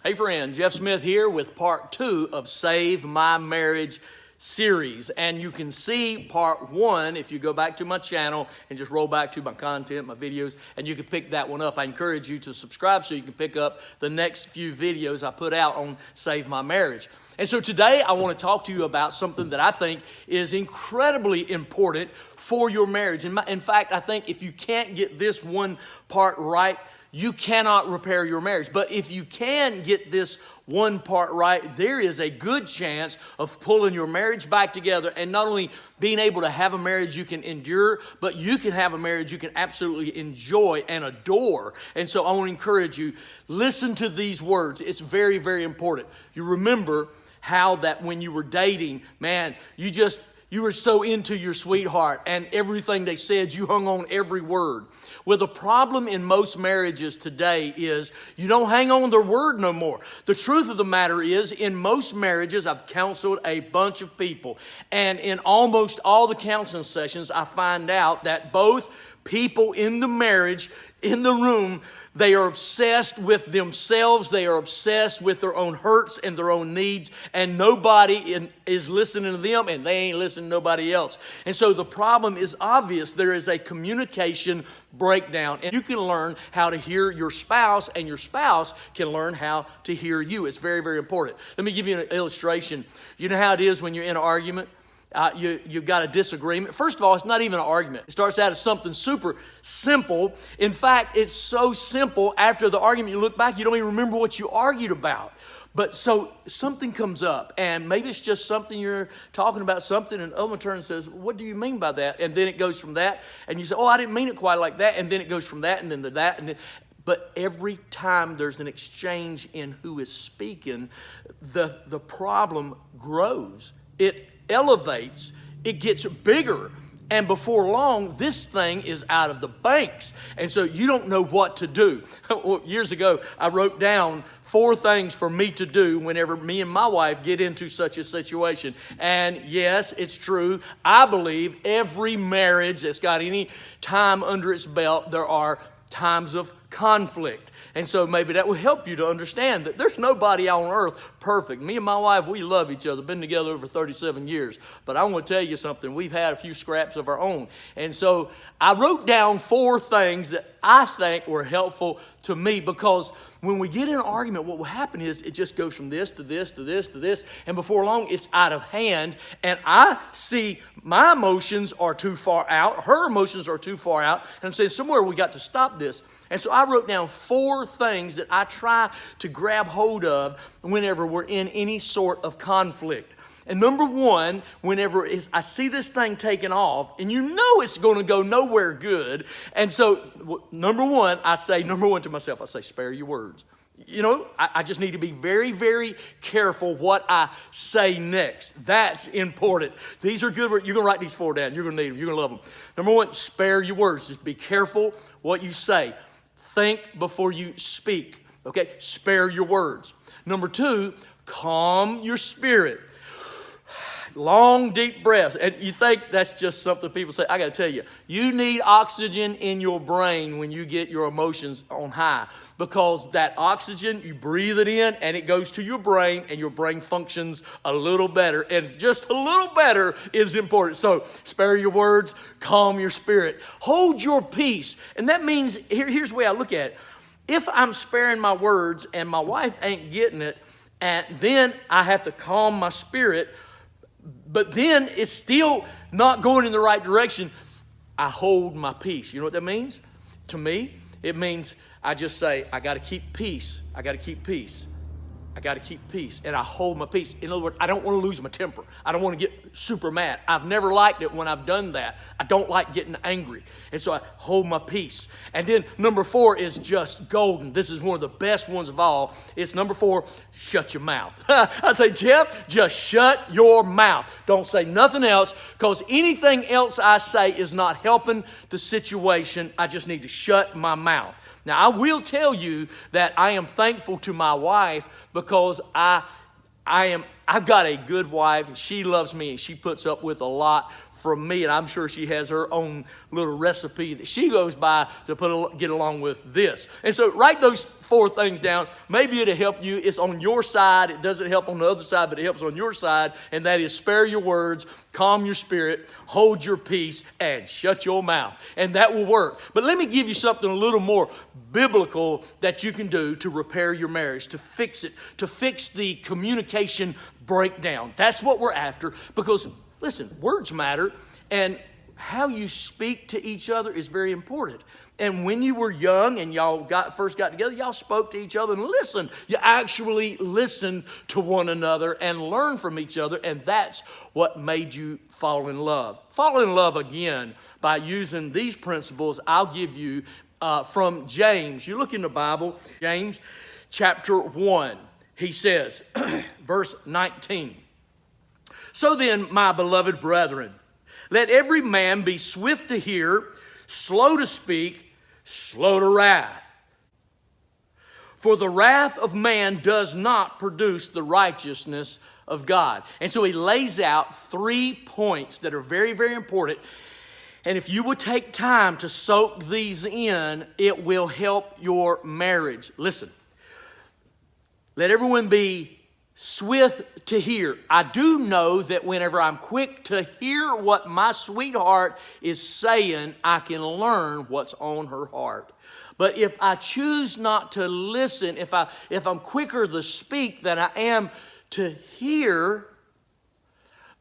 Hey friend, Jeff Smith here with part 2 of Save My Marriage series. And you can see part 1 if you go back to my channel and just roll back to my content, my videos, and you can pick that one up. I encourage you to subscribe so you can pick up the next few videos I put out on Save My Marriage. And so today I want to talk to you about something that I think is incredibly important for your marriage. In fact, I think if you can't get this one part right, you cannot repair your marriage. But if you can get this one part right, there is a good chance of pulling your marriage back together and not only being able to have a marriage you can endure, but you can have a marriage you can absolutely enjoy and adore. And so I want to encourage you, listen to these words. It's very, very important. You remember how that when you were dating, man, you were so into your sweetheart and everything they said, you hung on every word. Well, the problem in most marriages today is you don't hang on their word no more. The truth of the matter is, in most marriages, I've counseled a bunch of people. And in almost all the counseling sessions, I find out that both people in the marriage, in the room, they are obsessed with themselves. They are obsessed with their own hurts and their own needs. And nobody is listening to them, and they ain't listening to nobody else. And so the problem is obvious. There is a communication breakdown. And you can learn how to hear your spouse, and your spouse can learn how to hear you. It's very, very important. Let me give you an illustration. You know how it is when you're in an argument? You've got a disagreement. First of all, it's not even an argument. It starts out as something super simple. In fact, it's so simple, after the argument, you look back, you don't even remember what you argued about. But so something comes up, and maybe it's just something you're talking about something, and Owen turns and says, what do you mean by that? And then it goes from that, and you say, oh, I didn't mean it quite like that. And then it goes from that, and then to that, and then... But every time there's an exchange in who is speaking, the problem grows. It elevates, it gets bigger, and before long, this thing is out of the banks, and so you don't know what to do. Years ago, I wrote down 4 things for me to do whenever me and my wife get into such a situation. And yes, it's true. I believe every marriage that's got any time under its belt, there are times of conflict. And so maybe that will help you to understand that there's nobody on earth perfect. Me and my wife, we love each other. Been together over 37 years. But I want to tell you something. We've had a few scraps of our own. And so I wrote down 4 things that I think were helpful to me, because when we get in an argument, what will happen is it just goes from this to this to this to this. And before long, it's out of hand. And I see my emotions are too far out. Her emotions are too far out. And I'm saying somewhere we got to stop this. And so I wrote down 4 things that I try to grab hold of whenever we're in any sort of conflict. And number 1, whenever I see this thing taking off, and you know it's going to go nowhere good. And so number 1 to myself, I say, spare your words. You know, I just need to be very, very careful what I say next. That's important. These are good. You're going to write these 4 down. You're going to need them. You're going to love them. Number 1, spare your words. Just be careful what you say. Think before you speak. Okay? Spare your words. Number 2, calm your spirit. Long, deep breaths. And you think that's just something people say. I got to tell you, you need oxygen in your brain when you get your emotions on high, because that oxygen, you breathe it in and it goes to your brain, and your brain functions a little better. And just a little better is important. So spare your words, calm your spirit, hold your peace. And that means, here's the way I look at it. If I'm sparing my words and my wife ain't getting it, and then I have to calm my spirit, but then it's still not going in the right direction, I hold my peace. You know what that means? To me, it means I just say, I got to keep peace. I got to keep peace. I got to keep peace. And I hold my peace. In other words, I don't want to lose my temper. I don't want to get super mad. I've never liked it when I've done that. I don't like getting angry. And so I hold my peace. And then number 4 is just golden. This is one of the best ones of all. It's number 4, shut your mouth. I say, Jeff, just shut your mouth. Don't say nothing else, because anything else I say is not helping the situation. I just need to shut my mouth. Now, I will tell you that I am thankful to my wife, because I've got a good wife, and she loves me, and she puts up with a lot from me, and I'm sure she has her own little recipe that she goes by to get along with this. And so write those 4 things down. Maybe it'll help you. It's on your side. It doesn't help on the other side, but it helps on your side, and that is spare your words, calm your spirit, hold your peace, and shut your mouth. And that will work. But let me give you something a little more biblical that you can do to repair your marriage, to fix it, to fix the communication breakdown. That's what we're after, because listen, words matter, and how you speak to each other is very important. And when you were young and y'all first got together, y'all spoke to each other and listened. You actually listened to one another and learned from each other, and that's what made you fall in love. Fall in love again by using these principles I'll give you from James. You look in the Bible, James chapter 1. He says, verse 19, "So then, my beloved brethren, let every man be swift to hear, slow to speak, slow to wrath. For the wrath of man does not produce the righteousness of God." And so he lays out 3 points that are very, very important. And if you would take time to soak these in, it will help your marriage. Listen, let everyone be swift to hear. I do know that whenever I'm quick to hear what my sweetheart is saying, I can learn what's on her heart. But if I choose not to listen, if I'm quicker to speak than I am to hear,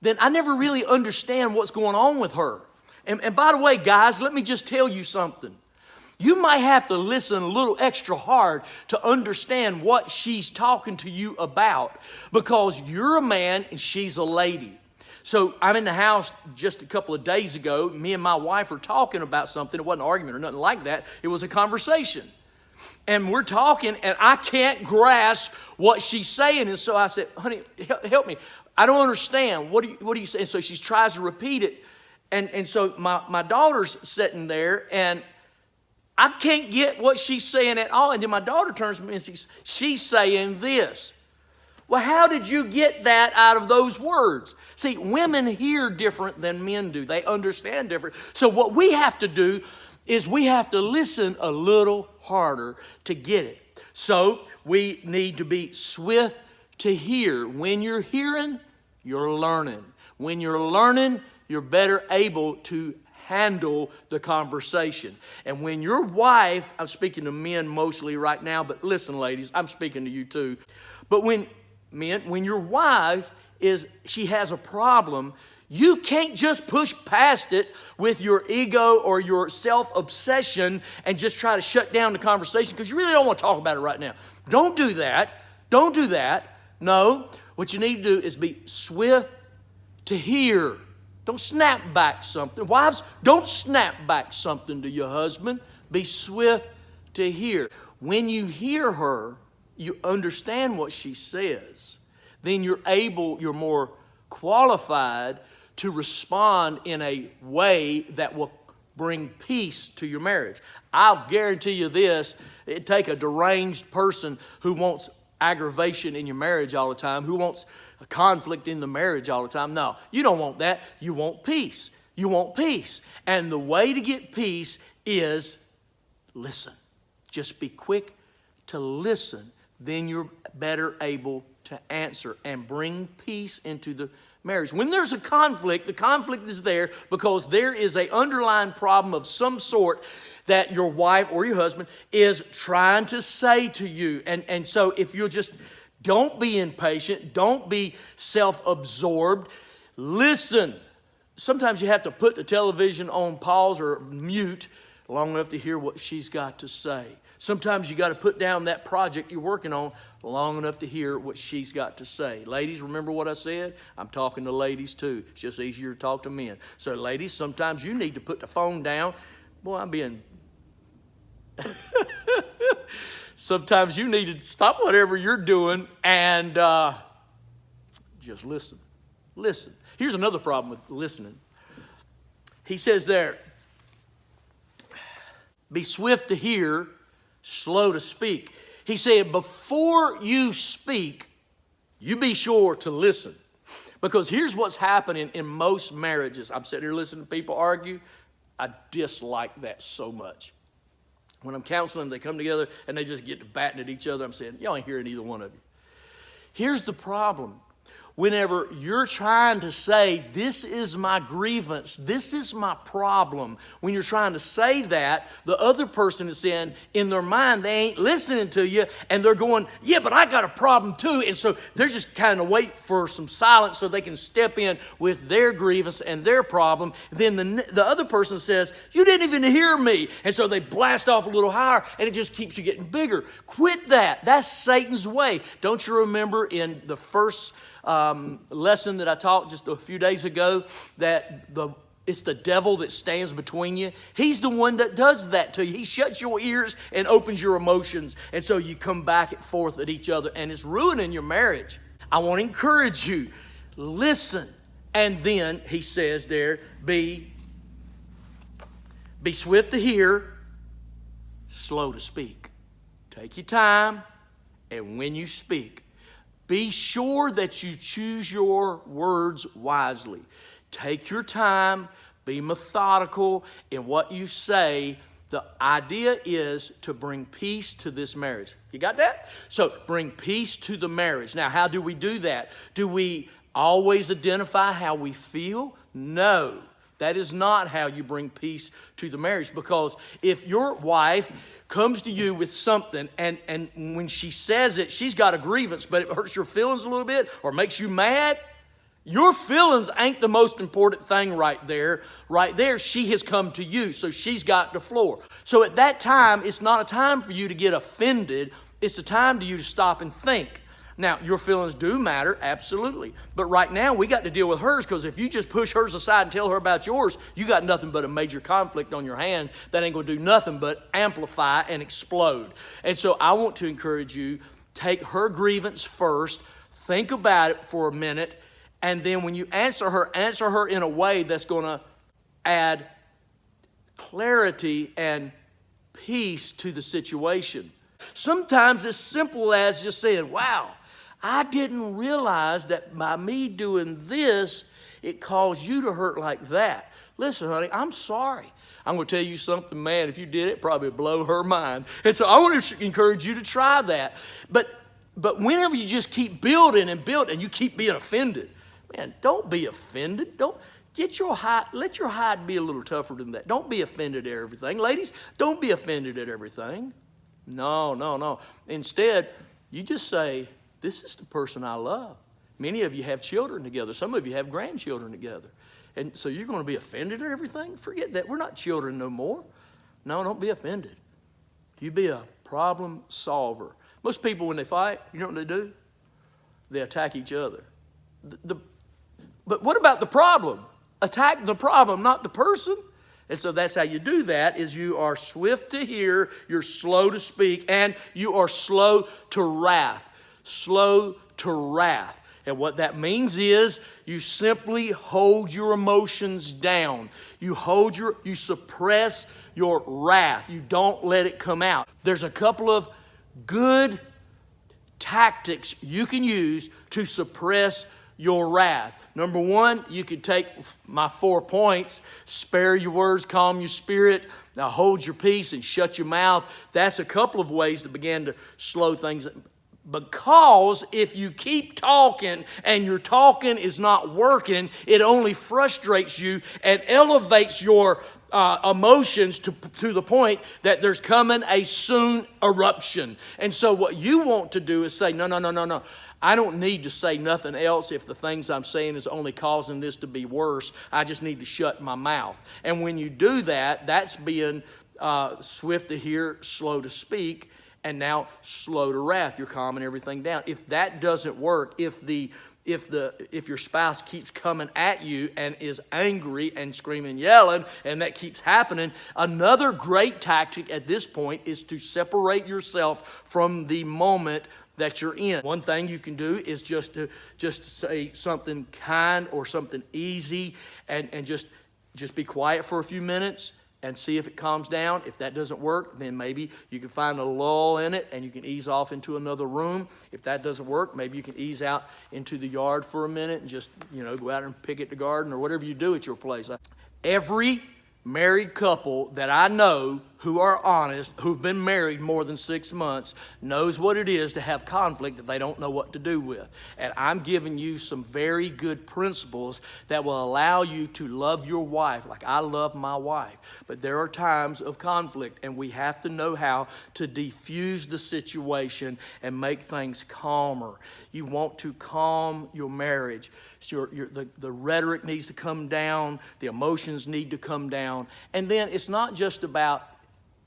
then I never really understand what's going on with her. And by the way, guys, let me just tell you something. You might have to listen a little extra hard to understand what she's talking to you about, because you're a man and she's a lady. So I'm in the house just a couple of days ago. Me and my wife were talking about something. It wasn't an argument or nothing like that. It was a conversation. And we're talking, and I can't grasp what she's saying. And so I said, "Honey, help me. I don't understand. What do you say?" And so she tries to repeat it. And so my daughter's sitting there, and I can't get what she's saying at all. And then my daughter turns to me and she's saying this. Well, how did you get that out of those words? See, women hear different than men do. They understand different. So what we have to do is we have to listen a little harder to get it. So we need to be swift to hear. When you're hearing, you're learning. When you're learning, you're better able to handle the conversation. And when your wife, I'm speaking to men mostly right now, but listen, ladies, I'm speaking to you too. But when your wife she has a problem, you can't just push past it with your ego or your self-obsession and just try to shut down the conversation because you really don't want to talk about it right now. Don't do that. Don't do that. No, what you need to do is be swift to hear. Don't snap back something. Wives, don't snap back something to your husband. Be swift to hear. When you hear her, you understand what she says. Then you're more qualified to respond in a way that will bring peace to your marriage. I'll guarantee you this, it'd take a deranged person who wants aggravation in your marriage all the time, who wants a conflict in the marriage all the time. No, you don't want that. You want peace. You want peace. And the way to get peace is listen. Just be quick to listen. Then you're better able to answer and bring peace into the marriage. When there's a conflict, the conflict is there because there is an underlying problem of some sort that your wife or your husband is trying to say to you. And so if you'll just don't be impatient. Don't be self-absorbed. Listen. Sometimes you have to put the television on pause or mute long enough to hear what she's got to say. Sometimes you got to put down that project you're working on long enough to hear what she's got to say. Ladies, remember what I said? I'm talking to ladies too. It's just easier to talk to men. So ladies, sometimes you need to put the phone down. Boy, I'm being... Sometimes you need to stop whatever you're doing and just listen. Listen. Here's another problem with listening. He says there, be swift to hear, slow to speak. He said, before you speak, you be sure to listen. Because here's what's happening in most marriages. I'm sitting here listening to people argue. I dislike that so much. When I'm counseling, they come together and they just get to batting at each other. I'm saying, y'all ain't hearing either one of you. Here's the problem. Whenever you're trying to say, this is my grievance, this is my problem, when you're trying to say that, the other person is in their mind, they ain't listening to you, and they're going, yeah, but I got a problem too. And so they're just kind of wait for some silence so they can step in with their grievance and their problem. Then the other person says, you didn't even hear me. And so they blast off a little higher, and it just keeps you getting bigger. Quit that. That's Satan's way. Don't you remember in the first lesson that I taught just a few days ago that it's the devil that stands between you? He's the one that does that to you. He shuts your ears and opens your emotions, and so you come back and forth at each other, and it's ruining your marriage. I want to encourage you, listen. And then he says there, be swift to hear, slow to speak. Take your time, and when you speak, be sure that you choose your words wisely. Take your time. Be methodical in what you say. The idea is to bring peace to this marriage. You got that? So bring peace to the marriage. Now, how do we do that? Do we always identify how we feel? No. That is not how you bring peace to the marriage. Because if your wife comes to you with something, and when she says it, she's got a grievance, but it hurts your feelings a little bit or makes you mad, your feelings ain't the most important thing right there. Right there, she has come to you, so she's got the floor. So at that time, it's not a time for you to get offended. It's a time for you to stop and think. Now, your feelings do matter, absolutely. But right now, we got to deal with hers, because if you just push hers aside and tell her about yours, you got nothing but a major conflict on your hand that ain't going to do nothing but amplify and explode. And so I want to encourage you, take her grievance first, think about it for a minute, and then when you answer her in a way that's going to add clarity and peace to the situation. Sometimes it's simple as just saying, wow, I didn't realize that by me doing this, it caused you to hurt like that. Listen, honey, I'm sorry. I'm going to tell you something, man. If you did it, probably blow her mind. And so I want to encourage you to try that. But whenever you just keep building and you keep being offended, man, don't be offended. Don't let your hide be a little tougher than that. Don't be offended at everything. Ladies, don't be offended at everything. No. Instead, you just say, this is the person I love. Many of you have children together. Some of you have grandchildren together. And so you're going to be offended at everything? Forget that. We're not children no more. No, don't be offended. You be a problem solver. Most people, when they fight, you know what they do? They attack each other. But what about the problem? Attack the problem, not the person. And so that's how you do that, is you are swift to hear, you're slow to speak, and you are slow to wrath. Slow to wrath. And what that means is you simply hold your emotions down. You suppress your wrath. You don't let it come out. There's a couple of good tactics you can use to suppress your wrath. Number one, you could take my 4 points: spare your words, calm your spirit, now hold your peace and shut your mouth. That's a couple of ways to begin to slow things. Because if you keep talking and your talking is not working, it only frustrates you and elevates your emotions to the point that there's coming a soon eruption. And so what you want to do is say, no. I don't need to say nothing else if the things I'm saying is only causing this to be worse. I just need to shut my mouth. And when you do that, that's being swift to hear, slow to speak, and now slow to wrath. You're calming everything down. If that doesn't work, if your spouse keeps coming at you and is angry and screaming, yelling, and that keeps happening, another great tactic at this point is to separate yourself from the moment that you're in. One thing you can do is just say something kind or something easy, and just be quiet for a few minutes and see if it calms down. If that doesn't work, then maybe you can find a lull in it and you can ease off into another room. If that doesn't work, maybe you can ease out into the yard for a minute and just, go out and pick at the garden or whatever you do at your place. Every married couple that I know who are honest, who've been married more than 6 months, knows what it is to have conflict that they don't know what to do with. And I'm giving you some very good principles that will allow you to love your wife like I love my wife. But there are times of conflict, and we have to know how to defuse the situation and make things calmer. You want to calm your marriage. The rhetoric needs to come down. The emotions need to come down. And then it's not just about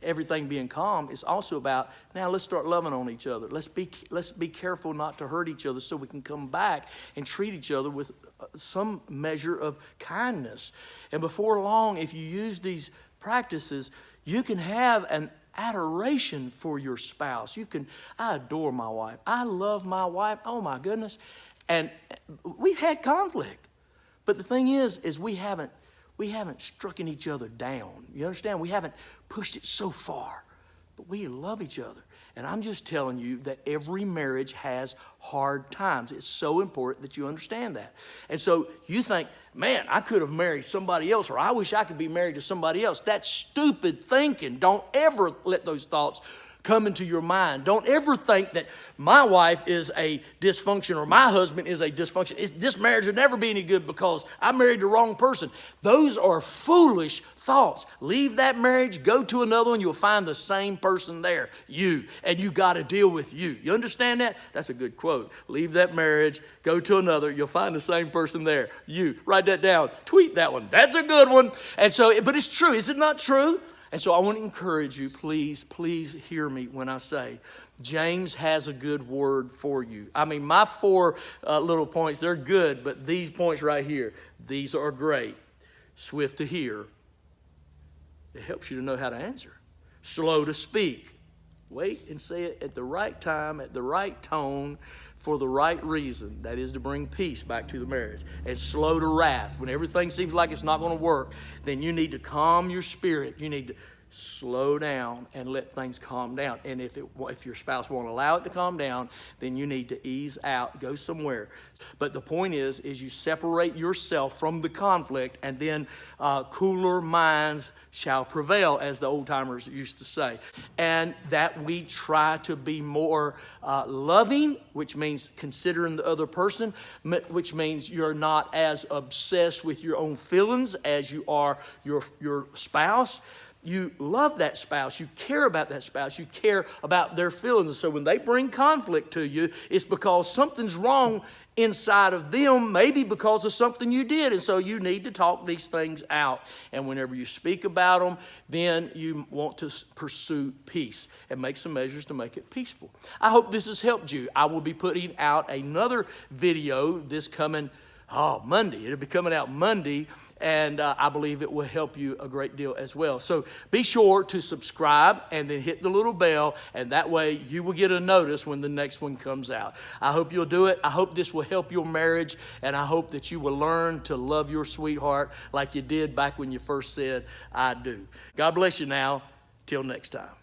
everything being calm. It's also about, now let's start loving on each other. Let's be careful not to hurt each other so we can come back and treat each other with some measure of kindness. And before long, if you use these practices, you can have an adoration for your spouse. I adore my wife. I love my wife. Oh my goodness. And we've had conflict. But the thing is we haven't struck each other down. You understand? We haven't pushed it so far. But we love each other. And I'm just telling you that every marriage has hard times. It's so important that you understand that. And so you think, man, I could have married somebody else, or I wish I could be married to somebody else. That's stupid thinking. Don't ever let those thoughts come into your mind. Don't ever think that my wife is a dysfunction or my husband is a dysfunction. This marriage would never be any good because I married the wrong person. Those are foolish thoughts. Leave that marriage, go to another one. You'll find the same person there, and you got to deal with you. You understand that? That's a good quote. Leave that marriage, go to another. You'll find the same person there, you. Write that down. Tweet that one. That's a good one. And so, but it's true. Is it not true? And so I want to encourage you, please hear me when I say, James has a good word for you. I mean, my 4 little points, they're good, but these points right here, these are great. Swift to hear. It helps you to know how to answer. Slow to speak. Wait and say it at the right time, at the right tone, for the right reason. That is to bring peace back to the marriage. And slow to wrath. When everything seems like it's not going to work, then you need to calm your spirit. You need to slow down and let things calm down. And if your spouse won't allow it to calm down, then you need to ease out, go somewhere. But the point is you separate yourself from the conflict, and then cooler minds shall prevail, as the old timers used to say. And that we try to be more loving, which means considering the other person, which means you're not as obsessed with your own feelings as you are your spouse. You love that spouse. You care about that spouse. You care about their feelings. So when they bring conflict to you, it's because something's wrong inside of them, maybe because of something you did. And so you need to talk these things out. And whenever you speak about them, then you want to pursue peace and make some measures to make it peaceful. I hope this has helped you. I will be putting out another video this coming Monday. It'll be coming out Monday, and I believe it will help you a great deal as well. So be sure to subscribe and then hit the little bell, and that way you will get a notice when the next one comes out. I hope you'll do it. I hope this will help your marriage, and I hope that you will learn to love your sweetheart like you did back when you first said, I do. God bless you now. Till next time.